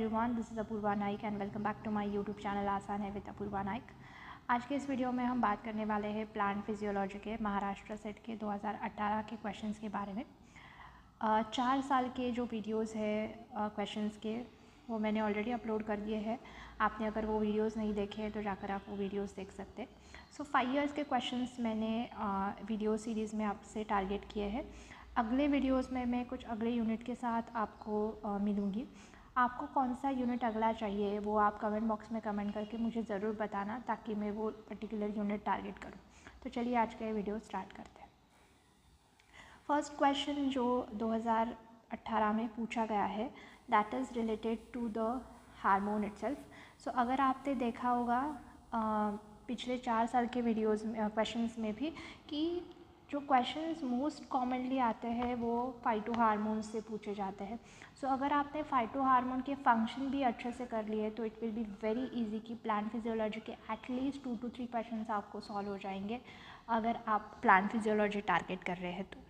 Everyone, this is Apoorva Naik and welcome back to my YouTube channel आसान है with Apoorva Naik. आज के इस वीडियो में हम बात करने वाले हैं प्लांट फिजियोलॉजी के महाराष्ट्र सेट के 2018 के क्वेश्चंस के बारे में। 4 साल के जो वीडियोस है क्वेश्चंस के, वो मैंने ऑलरेडी अपलोड कर दिए हैं। आपने अगर वो वीडियोस नहीं देखे हैं तो जाकर आप वो वीडियोस देख सकते हैं। सो 5 इयर्स के क्वेश्चंस मैंने वीडियो सीरीज़ में आपसे टारगेट किए हैं। अगले वीडियोस में मैं कुछ अगले यूनिट के साथ आपको मिलूँगी। आपको कौन सा यूनिट अगला चाहिए वो आप कमेंट बॉक्स में कमेंट करके मुझे ज़रूर बताना, ताकि मैं वो पर्टिकुलर यूनिट टारगेट करूँ। तो चलिए आज का ये वीडियो स्टार्ट करते हैं। फर्स्ट क्वेश्चन जो 2018 में पूछा गया है, that is related to the hormone itself. So अगर आपने देखा होगा पिछले 4 साल के वीडियोज़ में क्वेश्चंस में भी कि जो क्वेश्चंस मोस्ट कॉमनली आते हैं वो फाइटो हार्मोन से पूछे जाते हैं। सो अगर आपने फाइटो हार्मोन के फंक्शन भी अच्छे से कर लिए तो it will be very easy कि प्लांट फिजियोलॉजी के एटलीस्ट 2 to 3 क्वेश्चंस आपको सॉल्व हो जाएंगे अगर आप प्लांट फिजियोलॉजी टारगेट कर रहे हैं तो।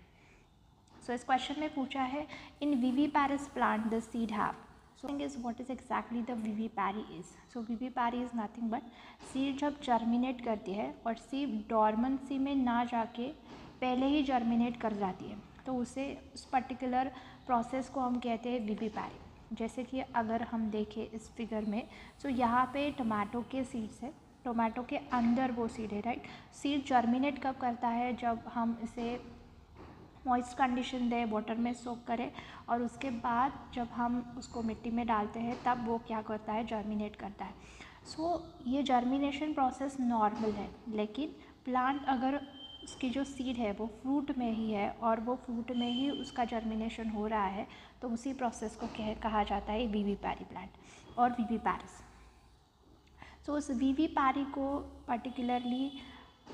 सो इस क्वेश्चन में पूछा है, in viviparous plant the seed have. So is what is exactly the vivipary is. So vivipary is nothing but seed जब जर्मिनेट करती है और सीड डॉर्मेंसी में ना जाके पहले ही जर्मिनेट कर जाती है, तो उसे उस पर्टिकुलर प्रोसेस को हम कहते हैं विविपैरी। जैसे कि अगर हम देखें इस फिगर में, सो यहाँ पे टमाटो के सीड्स है, टोमेटो के अंदर वो सीड है, राइट। सीड जर्मिनेट कब करता है? जब हम इसे मॉइस्ट कंडीशन दें, वाटर में सोक करें, और उसके बाद जब हम उसको मिट्टी में डालते हैं तब वो क्या करता है? जर्मिनेट करता है। सो ये जर्मिनेशन प्रोसेस नॉर्मल है, लेकिन प्लांट अगर उसकी जो सीड है वो फ्रूट में ही है और वो फ्रूट में ही उसका जर्मिनेशन हो रहा है, तो उसी प्रोसेस को कहा जाता है विविपैरी प्लांट और विविपैरिस। सो उस विविपैरी को पर्टिकुलरली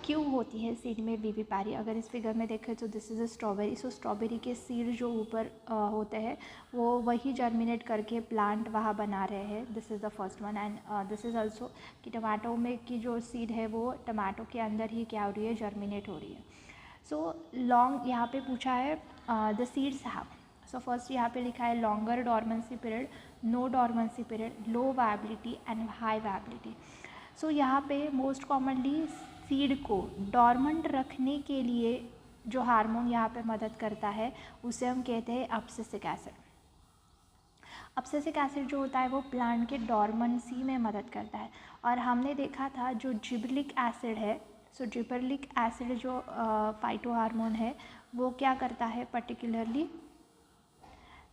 क्यों होती है सीड में विविपैरी? अगर इस फिगर में देखें तो this is a strawberry. So strawberry के सीड जो ऊपर होते हैं वो वही जर्मिनेट करके प्लांट वहाँ बना रहे हैं। This is the first one. And this is also कि टमाटो में की जो सीड है वो टमाटो के अंदर ही क्या हो रही है? जर्मिनेट हो रही है। सो लॉन्ग यहाँ पे पूछा है the seeds have. So first यहाँ पे लिखा है longer dormancy period, no dormancy period, low viability and high viability. So यहाँ पे मोस्ट कॉमनली सीड को डॉर्मेंट रखने के लिए जो हार्मोन यहाँ पे मदद करता है उसे हम कहते हैं अब्सिसिक एसिड। अब्सिसिक एसिड जो होता है वो प्लांट के डॉर्मेंसी में मदद करता है। और हमने देखा था जो जिबरलिक एसिड है, सो जिबरलिक एसिड जो फाइटो हार्मोन है वो क्या करता है? पर्टिकुलरली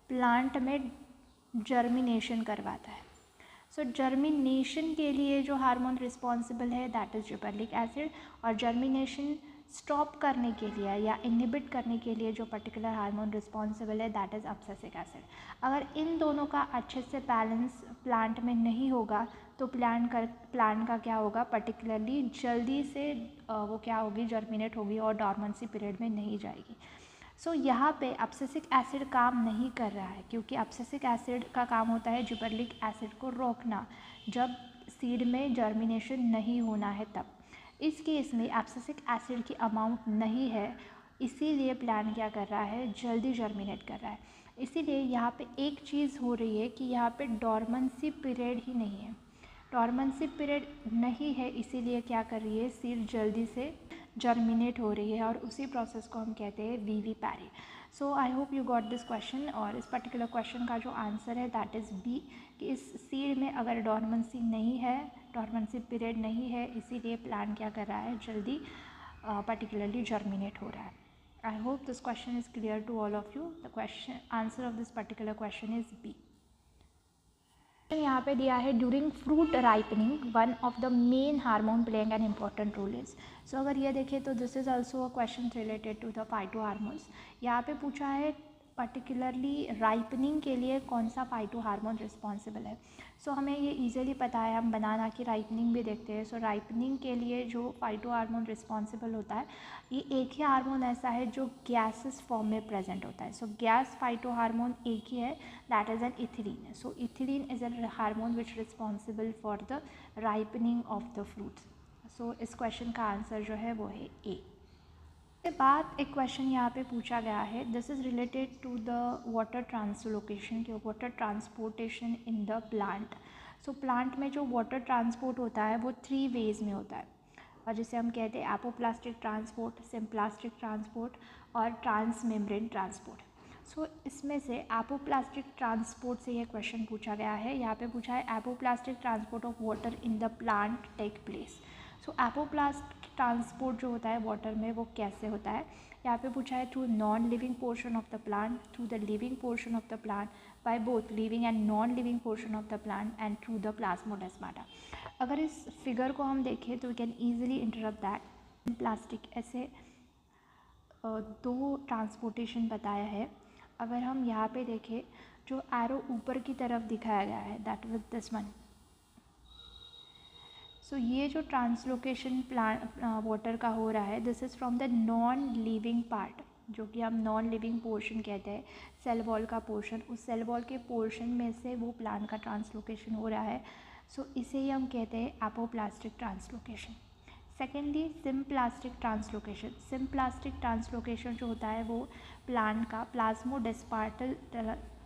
प्लांट में जर्मिनेशन करवाता है। सो जर्मिनेशन के लिए जो हार्मोन रिस्पॉन्सिबल है दैट इज़ जिबरलिक एसिड, और जर्मिनेशन स्टॉप करने के लिए या इनहिबिट करने के लिए जो पर्टिकुलर हार्मोन रिस्पॉन्सिबल है दैट इज़ अब्सिसिक एसिड। अगर इन दोनों का अच्छे से बैलेंस प्लांट में नहीं होगा तो प्लांट का क्या होगा? पर्टिकुलरली जल्दी से वो क्या होगी? जर्मिनेट होगी और डॉर्मेंसी पीरियड में नहीं जाएगी। सो यहाँ पे अब्सिसिक एसिड काम नहीं कर रहा है, क्योंकि अब्सिसिक एसिड का काम होता है जिबरलिक एसिड को रोकना जब सीड में जर्मिनेशन नहीं होना है तब। इस केस में अब्सिसिक एसिड की अमाउंट नहीं है, इसीलिए प्लांट क्या कर रहा है? जल्दी जर्मिनेट कर रहा है। इसीलिए यहाँ पे एक चीज़ हो रही है कि यहाँ पे डॉर्मेंसी पीरियड ही नहीं है। डॉर्मेंसी पीरियड नहीं है, इसीलिए क्या कर रही है? सीड जल्दी से जर्मिनेट हो रही है और उसी प्रोसेस को हम कहते हैं vivipary. So I hope you got this question. और इस पर्टिकुलर क्वेश्चन का जो आंसर है दैट इज़ बी, कि इस सीड में अगर डॉर्मेंसी नहीं है, डॉर्मेंसी पीरियड नहीं है, इसीलिए प्लांट क्या कर रहा है? जल्दी पर्टिकुलरली जर्मिनेट हो रहा है। I hope this question is clear to all of you. The question answer of this particular question is B. यहाँ पे दिया है during fruit ripening one of the main hormone playing an important role is. So अगर ये देखें तो this is also a question related to the phyto hormones. यहाँ पे पूछा है पर्टिकुलरली राइपनिंग के लिए कौन सा फाइटो हार्मोन रिस्पॉन्सिबल है। सो हमें ये ईजिली पता है, हम बनाना की राइपनिंग भी देखते हैं। सो राइपनिंग के लिए जो फाइटो हार्मोन रिस्पॉन्सिबल होता है, ये एक ही हार्मोन ऐसा है जो गैसेस फॉर्म में प्रेजेंट होता है। सो गैस फाइटो हार्मोन एक ही है, that is an ethylene. So ethylene is an hormone which responsible for the ripening of the fruits. So इस क्वेश्चन का आंसर जो है वो है ए। के बाद एक क्वेश्चन यहाँ पे पूछा गया है, this is related to the water translocation के water transportation in the plant. So plant में जो वाटर ट्रांसपोर्ट होता है वो 3 वेज में होता है, और जिसे हम कहते हैं एपोप्लास्टिक ट्रांसपोर्ट, सिम्प्लास्टिक ट्रांसपोर्ट और ट्रांसमेम्ब्रेन ट्रांसपोर्ट। सो इसमें से एपोप्लास्टिक ट्रांसपोर्ट से ये क्वेश्चन पूछा गया है। यहाँ पे पूछा है apoplastic transport of water in the plant take place. So apoplastic transport जो होता है वाटर में वो कैसे होता है, यहाँ पे पूछा है through non living portion of the plant, through the living portion of the plant, by both living and non living portion of the plant and through the plasmodesmata. अगर इस फिगर को हम देखें तो we can easily interpret that plastic ऐसे 2 transportation बताया है। अगर हम यहाँ पे देखें जो एरो ऊपर की तरफ दिखाया गया है दैट विद दिस वन, सो ये जो ट्रांसलोकेशन प्लांट वाटर का हो रहा है this is from the non living part, जो कि हम नॉन लिविंग पोर्शन कहते हैं, सेल वॉल का पोर्शन, उस सेल वॉल के पोर्शन में से वो प्लांट का ट्रांसलोकेशन हो रहा है। सो इसे ही हम कहते हैं apoplastic translocation. Secondly symplastic translocation. Symplastic translocation जो होता है वो प्लांट का प्लाज्मोडेस्माटल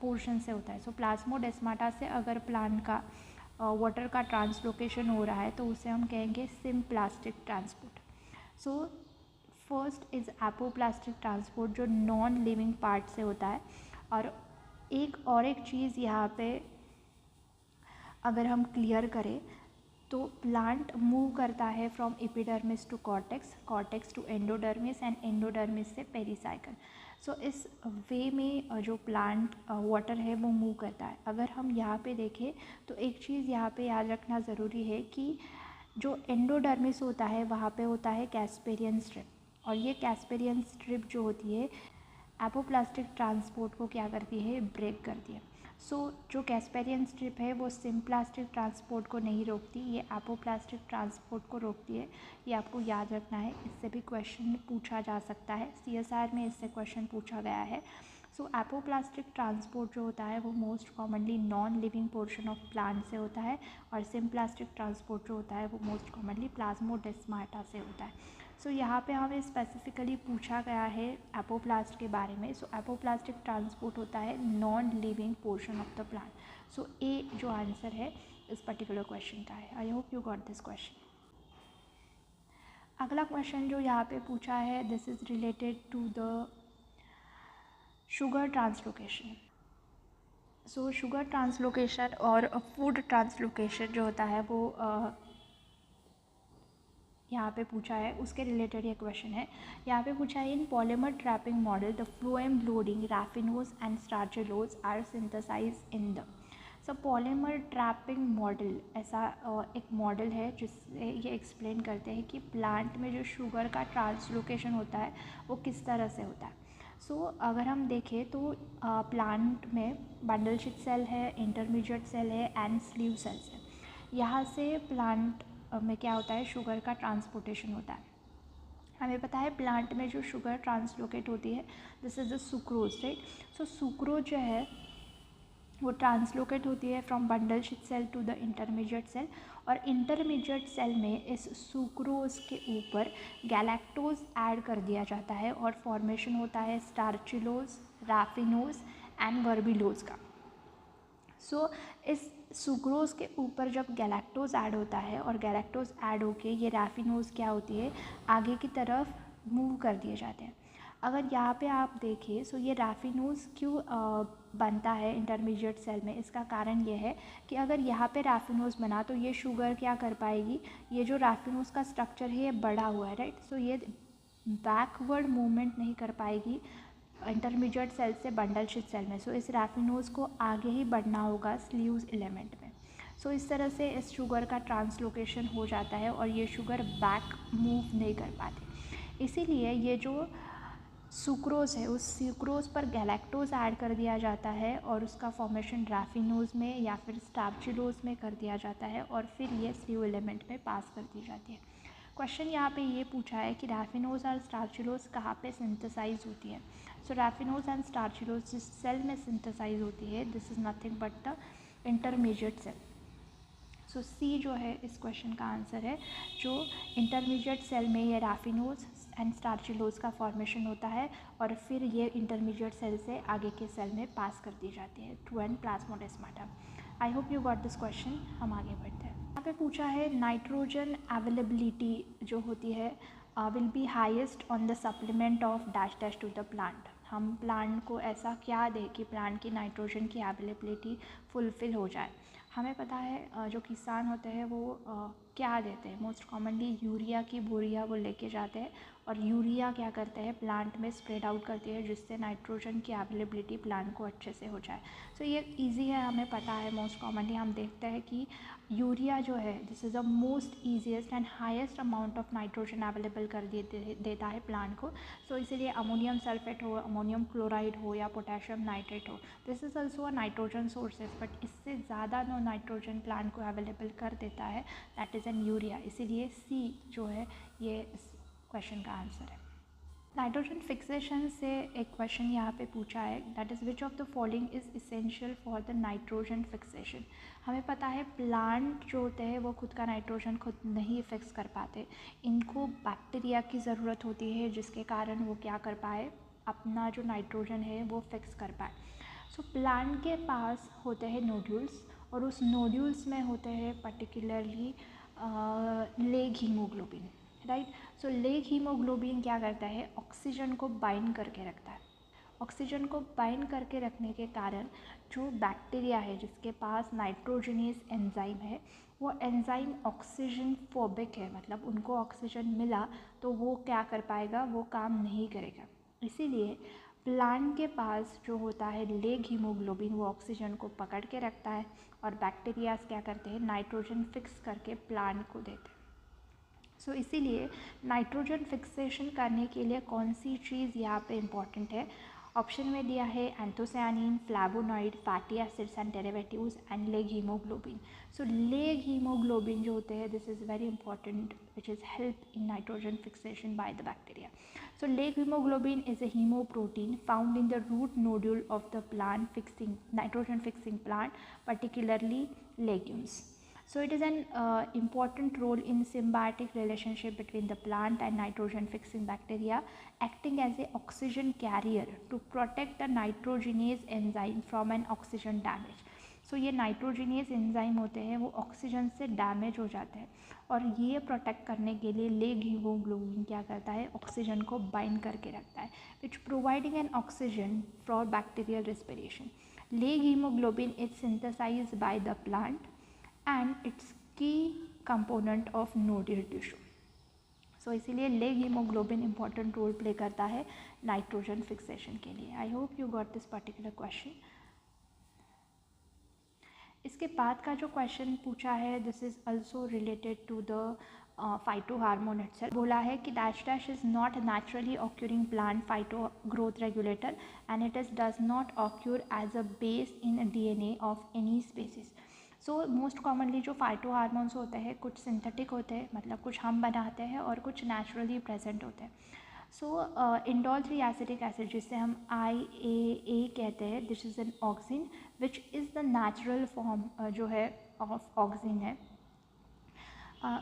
पोर्शन से होता है। सो प्लाज्मोडेस्माटा से अगर प्लांट का वाटर का ट्रांसलोकेशन हो रहा है तो उसे हम कहेंगे symplastic transport. So first is apoplastic transport जो नॉन लिविंग पार्ट से होता है। और एक चीज़ यहाँ पे अगर हम क्लियर करें तो प्लांट मूव करता है from epidermis to cortex, cortex to endodermis and endodermis से पेरिसाइकल। सो इस वे में जो प्लांट वाटर है वो मूव करता है। अगर हम यहाँ पे देखें तो एक चीज़ यहाँ पे याद रखना ज़रूरी है कि जो एंडोडर्मिस होता है वहाँ पे होता है कैस्पेरियन स्ट्रिप, और ये कैस्पेरियन स्ट्रिप जो होती है एपोप्लास्टिक ट्रांसपोर्ट को क्या करती है, ब्रेक करती है। सो जो कैस्पेरियन स्ट्रिप है वो सिम्प्लास्टिक ट्रांसपोर्ट को नहीं रोकती, ये एपोप्लास्टिक ट्रांसपोर्ट को रोकती है। ये आपको याद रखना है, इससे भी क्वेश्चन पूछा जा सकता है, CSR में इससे क्वेश्चन पूछा गया है। सो एपोप्लास्टिक ट्रांसपोर्ट जो होता है वो most commonly non living portion of plant से होता है, और सिम्प्लास्टिक ट्रांसपोर्ट जो होता है वो मोस्ट कॉमनली प्लाज्मोडेस्माटा से होता है। सो यहाँ पे हमें स्पेसिफिकली पूछा गया है एपोप्लास्ट के बारे में। सो एपोप्लास्टिक ट्रांसपोर्ट होता है non living portion of the plant. So ए जो आंसर है इस पर्टिकुलर क्वेश्चन का है। I hope you got this question. अगला क्वेश्चन जो यहाँ पे पूछा है this is related to the sugar translocation. So sugar translocation और फूड ट्रांसलोकेशन जो होता है वो यहाँ पे पूछा है, उसके रिलेटेड ये क्वेश्चन है। यहाँ पे पूछा है in polymer trapping model the phloem loading raffinose and stachyose are synthesize in the. So polymer trapping model ऐसा एक मॉडल है जिससे ये एक्सप्लेन करते हैं कि प्लांट में जो शुगर का ट्रांसलोकेशन होता है वो किस तरह से होता है। सो अगर हम देखें तो प्लांट में बंडल शीट सेल है, इंटरमीडिएट सेल है एंड स्लीव सेल्स है। यहाँ से प्लांट में क्या होता है, शुगर का ट्रांसपोर्टेशन होता है। हमें पता है प्लांट में जो शुगर ट्रांसलोकेट होती है this is the sucrose, right. So sucrose जो है वो ट्रांसलोकेट होती है from bundle sheath cell to the intermediate cell, और इंटरमीडिएट सेल में इस सुक्रोज के ऊपर गैलेक्टोज ऐड कर दिया जाता है और फॉर्मेशन होता है स्टार्चिलोज, रैफिनोज एंड वर्बिलोज का। सो इस सुक्रोज के ऊपर जब गैलेक्टोज ऐड होता है और गैलेक्टोज ऐड होके ये रैफिनोज क्या होती है, आगे की तरफ मूव कर दिए जाते हैं। अगर यहाँ पे आप देखें सो ये रैफिनोज क्यों बनता है इंटरमीडिएट सेल में, इसका कारण ये है कि अगर यहाँ पे रैफिनोज बना तो ये शुगर क्या कर पाएगी, ये जो रैफिनोज का स्ट्रक्चर है ये बढ़ा हुआ है, राइट। सो ये बैकवर्ड मूवमेंट नहीं कर पाएगी इंटरमीडिएट सेल से बंडल शीट सेल में। सो इस रैफिनोज को आगे ही बढ़ना होगा स्लीव्स एलिमेंट में। सो इस तरह से इस शुगर का ट्रांसलोकेशन हो जाता है और ये शुगर बैक मूव नहीं कर पाती। इसीलिए ये जो सुक्रोज है उस सुक्रोज पर गैलेक्टोज ऐड कर दिया जाता है और उसका फॉर्मेशन रैफिनोज में या फिर स्टार्चिलोज में कर दिया जाता है और फिर ये स्लीव एलिमेंट में पास कर दी जाती है। क्वेश्चन यहाँ पे ये पूछा है कि रैफिनोज और स्टार्चिलोज कहाँ पे सिंथेसाइज होती है। सो रैफिनोज एंड स्टार्चिलोज जिस सेल में सिंथेसाइज होती है this is nothing but the intermediate cell. So C जो है इस क्वेश्चन का आंसर है, जो इंटरमीडिएट सेल में ये राफिनोज एंड स्टार्चिलोज का फॉर्मेशन होता है और फिर ये इंटरमीडिएट सेल से आगे के सेल में पास कर दी जाती है through an plasmodesmata. I hope you got this question. हम आगे बढ़ते हैं। यहाँ पे पूछा है नाइट्रोजन अवेलेबिलिटी जो होती है will be highest on the supplement of dash dash to the plant. हम प्लांट को ऐसा क्या दें कि प्लांट की नाइट्रोजन की अवेलेबिलिटी फुलफ़िल हो जाए। हमें पता है जो किसान होते हैं वो क्या देते हैं, मोस्ट कॉमनली यूरिया की बोरिया वो लेके जाते हैं और यूरिया क्या करते हैं प्लांट में स्प्रेड आउट करती है जिससे नाइट्रोजन की अवेलेबिलिटी प्लांट को अच्छे से हो जाए। सो ये इजी है, हमें पता है। मोस्ट कॉमनली हम देखते हैं कि यूरिया जो है this is the most easiest and highest amount of nitrogen available कर देता है प्लांट को। सो इसीलिए अमोनियम सल्फेट हो, अमोनियम क्लोराइड हो या पोटेशियम नाइट्रेट हो, this is also a nitrogen sources, but इससे ज़्यादा जो नाइट्रोजन प्लांट को अवेलेबल कर देता है दैट इज़ एन यूरिया। इसीलिए सी जो है ये इस क्वेश्चन का आंसर है। नाइट्रोजन फिक्सेशन से एक क्वेश्चन यहाँ पे पूछा है, that is which of the following is essential for the nitrogen fixation. हमें पता है प्लांट जो होते हैं वो खुद का नाइट्रोजन खुद नहीं फिक्स कर पाते, इनको बैक्टीरिया की ज़रूरत होती है जिसके कारण वो क्या कर पाए, अपना जो नाइट्रोजन है वो फिक्स कर पाए। सो प्लांट के पास होते हैं नोड्यूल्स और उस नोड्यूल्स में होते हैं पर्टिकुलरली लेग हीमोग्लोबिन, राइट। सो लेग हीमोग्लोबिन क्या करता है, ऑक्सीजन को बाइंड करके रखता है। ऑक्सीजन को बाइंड करके रखने के कारण जो बैक्टीरिया है जिसके पास नाइट्रोजनीस एंजाइम है, वो एंजाइम ऑक्सीजन फोबिक है, मतलब उनको ऑक्सीजन मिला तो वो क्या कर पाएगा, वो काम नहीं करेगा। इसीलिए प्लांट के पास जो होता है लेग हीमोग्लोबिन वो ऑक्सीजन को पकड़ के रखता है और बैक्टीरियाज क्या करते हैं, नाइट्रोजन फिक्स करके प्लांट को देते हैं। सो इसीलिए नाइट्रोजन फिक्सेशन करने के लिए कौन सी चीज़ यहाँ पे इम्पॉर्टेंट है, ऑप्शन में दिया है anthocyanin, flavonoid, fatty acids and derivatives and leg haemoglobin. So leg haemoglobin जो होते हैं this is very important which is help in nitrogen fixation by the bacteria. So leg hemoglobin is a hemoprotein found in the root nodule of the plant fixing nitrogen fixing plant, particularly legumes. So it is an important role in symbiotic relationship between the plant and nitrogen fixing bacteria, acting as a oxygen carrier to protect the nitrogenase enzyme from an oxygen damage. सो ये nitrogenous enzyme होते हैं वो oxygen से damage हो जाते हैं और ये प्रोटेक्ट करने के लिए लेग हीमोग्लोबिन क्या करता है, ऑक्सीजन को बाइंड करके रखता है, which providing an oxygen for bacterial respiration. Leg haemoglobin is synthesised by the plant and it's key component of nodular tissue. So इसीलिए leg haemoglobin important role play करता है नाइट्रोजन फिक्सेशन के लिए। I hope you got this particular question. इसके बाद का जो question पूछा है this is also related to the phyto hormone itself. बोला है कि dash dash is not naturally ऑक्यूरिंग plant phyto growth regulator and it is does not occur as a base in DNA of any species. So most commonly जो phyto hormones होते हैं कुछ synthetic होते हैं, मतलब कुछ हम बनाते हैं और कुछ नेचुरली प्रेजेंट होते हैं। सो इंडोल 3-एसिटिक एसिड जिसे हम IAA कहते हैं, this is an auxin which is the natural form जो है ऑफ ऑक्सिन है।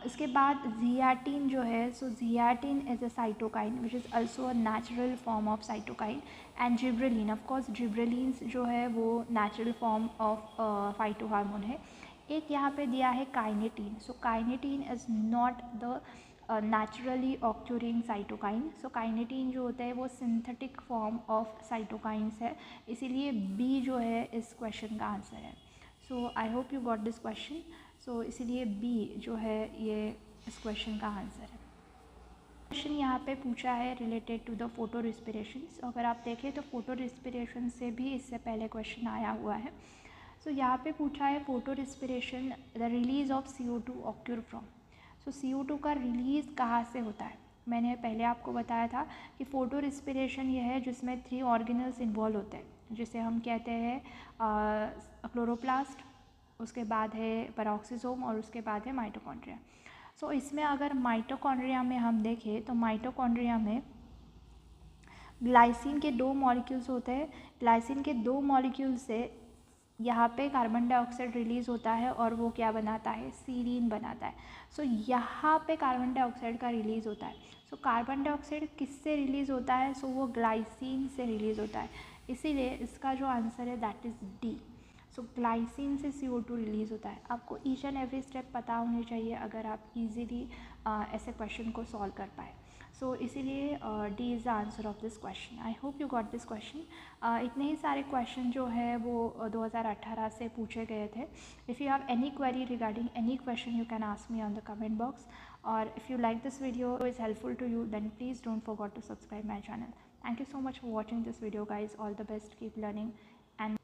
इसके बाद जियाटिन जो है, so zeatin is a cytokine which is also a natural form of cytokine. And gibberellin, of course gibberellins जो है वो natural form of phyto hormone है। एक यहाँ पे दिया है kinetin. So kinetin is not the naturally occurring cytokine. So kinetin जो होता है वो सिंथेटिक फॉर्म ऑफ साइटोकाइंस है, इसीलिए बी जो है इस क्वेश्चन का आंसर है। So I hope you got this question. So इसीलिए बी जो है ये इस क्वेश्चन का आंसर है। क्वेश्चन यहाँ पे पूछा है रिलेटेड टू द फोटो रिस्पिरेशंस। अगर आप देखें तो फोटो रिस्पिरेशन से भी इससे पहले क्वेश्चन आया हुआ है। सो यहाँ पे पूछा है photo respiration the release of CO2 occur from. So CO2 का रिलीज़ कहाँ से होता है, मैंने पहले आपको बताया था कि फ़ोटो रिस्पिरेशन ये है जिसमें 3 ऑर्गेनल्स इन्वॉल्व होते हैं, जिसे हम कहते हैं क्लोरोप्लास्ट, उसके बाद है पेरोक्सिसोम और उसके बाद है माइटोकॉन्ड्रिया। सो इसमें अगर माइटोकॉन्ड्रिया में हम देखें तो माइटोकॉन्ड्रिया में ग्लाइसिन के 2 मॉलिक्यूल्स होते हैं। ग्लाइसिन के 2 मॉलिक्यूल से यहाँ पे कार्बन डाइऑक्साइड रिलीज़ होता है और वो क्या बनाता है, सीरीन बनाता है। सो यहाँ पे कार्बन डाइऑक्साइड का रिलीज़ होता है। सो कार्बन डाइऑक्साइड किससे रिलीज़ होता है, सो वो ग्लाइसिन से रिलीज़ होता है। इसीलिए इसका जो आंसर है that is D. So glycine से CO2 रिलीज़ होता है। आपको ईच एंड एवरी स्टेप पता होनी चाहिए अगर आप इजीली ऐसे क्वेश्चन को सॉल्व कर पाए। सो इसीलिए D is the answer of this question. I hope you got this question. इतने ही सारे क्वेश्चन जो है वो 2018 से पूछे गए थे। If you have any query regarding any question you can ask me on the comment box, और if you like this video is helpful to you, then please don't forget to subscribe my channel. Thank you so much for watching this video guys. All the best, keep learning, and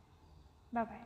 bye bye.